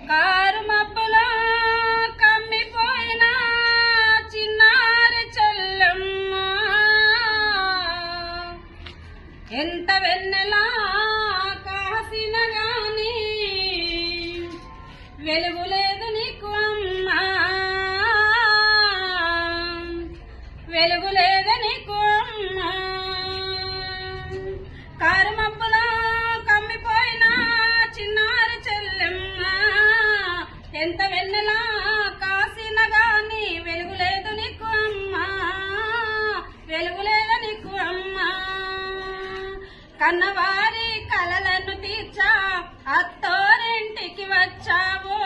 Car మబ్బులో కమ్మిపోయిన చిన్నారి చెల్లెమ్మ ఎంత వెన్నెలా కాసిన గాని వెలుగులేదు నీకు అమ్మా, వెలుగులేదు నీకు అమ్మా. కారు మబ్బులో కమ్మిపోయిన చిన్నారి చెల్లెమ్మ ఎంత వెన్నెలా కాసిన గాని వెలుగులేదు నీకు అమ్మా, వెలుగులేదు నీకు అమ్మా. కన్నవారి కలలను తీర్చా అత్తోరింటికి వచ్చావు,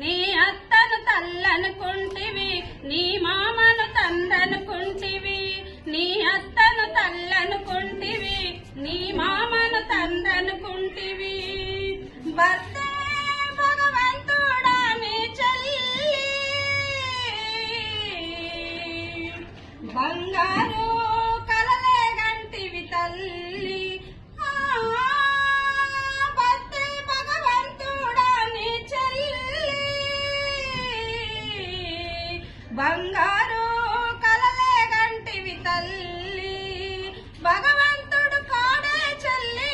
నీ అత్తను తల్లనుకుంటివి, నీ మామను తండ్రనుకుంటివి, నీ అత్తను తల్లనుకుంటివి, నీ మామను తండ్రనుకుంటివి. భర్తే భగవంతుడా నీ చెల్లి బంగారు కలలే గంటివి తల్లి. భర్తే భగవంతుడా నీ చెల్లి బంగారు కలలే గంటివి తల్లి. భగవంతుడు కాడే చెల్లి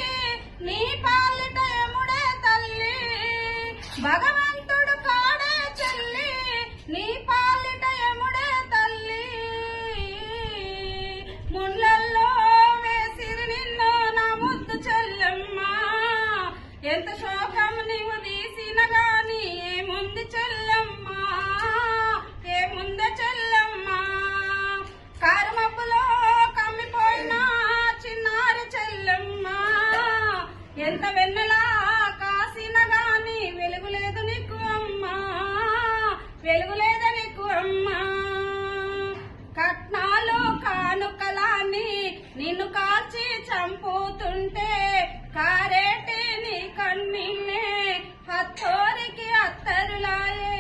నీ పాలిట యముడే తల్లి, భగవంతుడు కాడే చెల్లి నీ పాలిట యముడే తల్లి. ముళ్ళల్లో వేసిరి నిన్ను నా ముద్దు చెల్లెమ్మ, ఎంత శోకం నీవు తీసిన గాని ఏముంది చెల్లెమ్మ, ఏముంది చెల్లెమ్మ. కారు మబ్బులో కమ్మిపోయిన చిన్నారి చెల్లెమ్మ ఎంత వెన్నెలా కాసిన గాని వెలుగులేదు నీకు అమ్మా, వెలుగులేదు నీకు అమ్మా. కట్నాలు కానుకలాని నిన్ను కాల్చి చంపుతుంటే కారేటి నీ కన్నీళ్ళే హత్తోరికి అత్తరులాయే.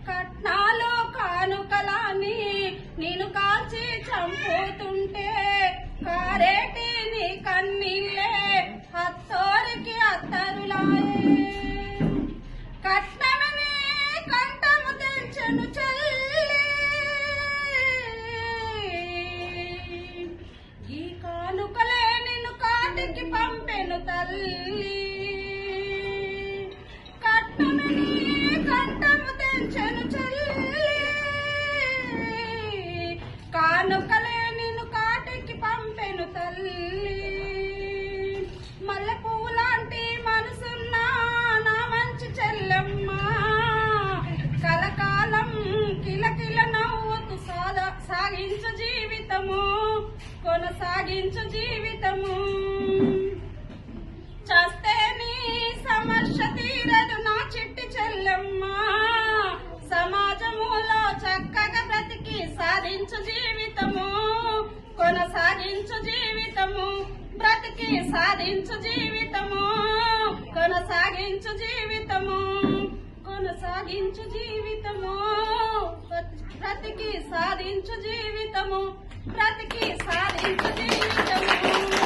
కట్నాలు కానుకలాని నిన్ను కాల్చి చంపుతుంటే కారేటి నీ కన్నీళ్ళే హత్తోరికి అత్తరులాయే. కట్నమని కంఠము తెంచెను చెల్లి, ఈ కానుకలే నిన్ను కాటికి పంపెను తల్లి. కట్నమని కంఠము తెంచెను చెల్లి, కానుకలే నిన్ను కాటికి పంపెను తల్లి. మల్లె పువ్వు లాంటి మనసున్నా నా మంచి చెల్లెమ్మ కలకాలం కిలకిల నవ్వుతూ సాగించు జీవితము, కొనసాగించు జీవితము. చస్తే నీ సమస్య తీరదు నా చిట్టి చెల్లెమ్మ, సమాజములో చక్కగా బ్రతికి సాధించు జీవితము, కొనసాగించు జీవితము. బ్రతికి సాధించు జీవితము, కొనసాగించు జీవితము, కొనసాగించు జీవితము. బ్రతికి సాధించు జీవితము, బ్రతికి సాధించు జీవితము.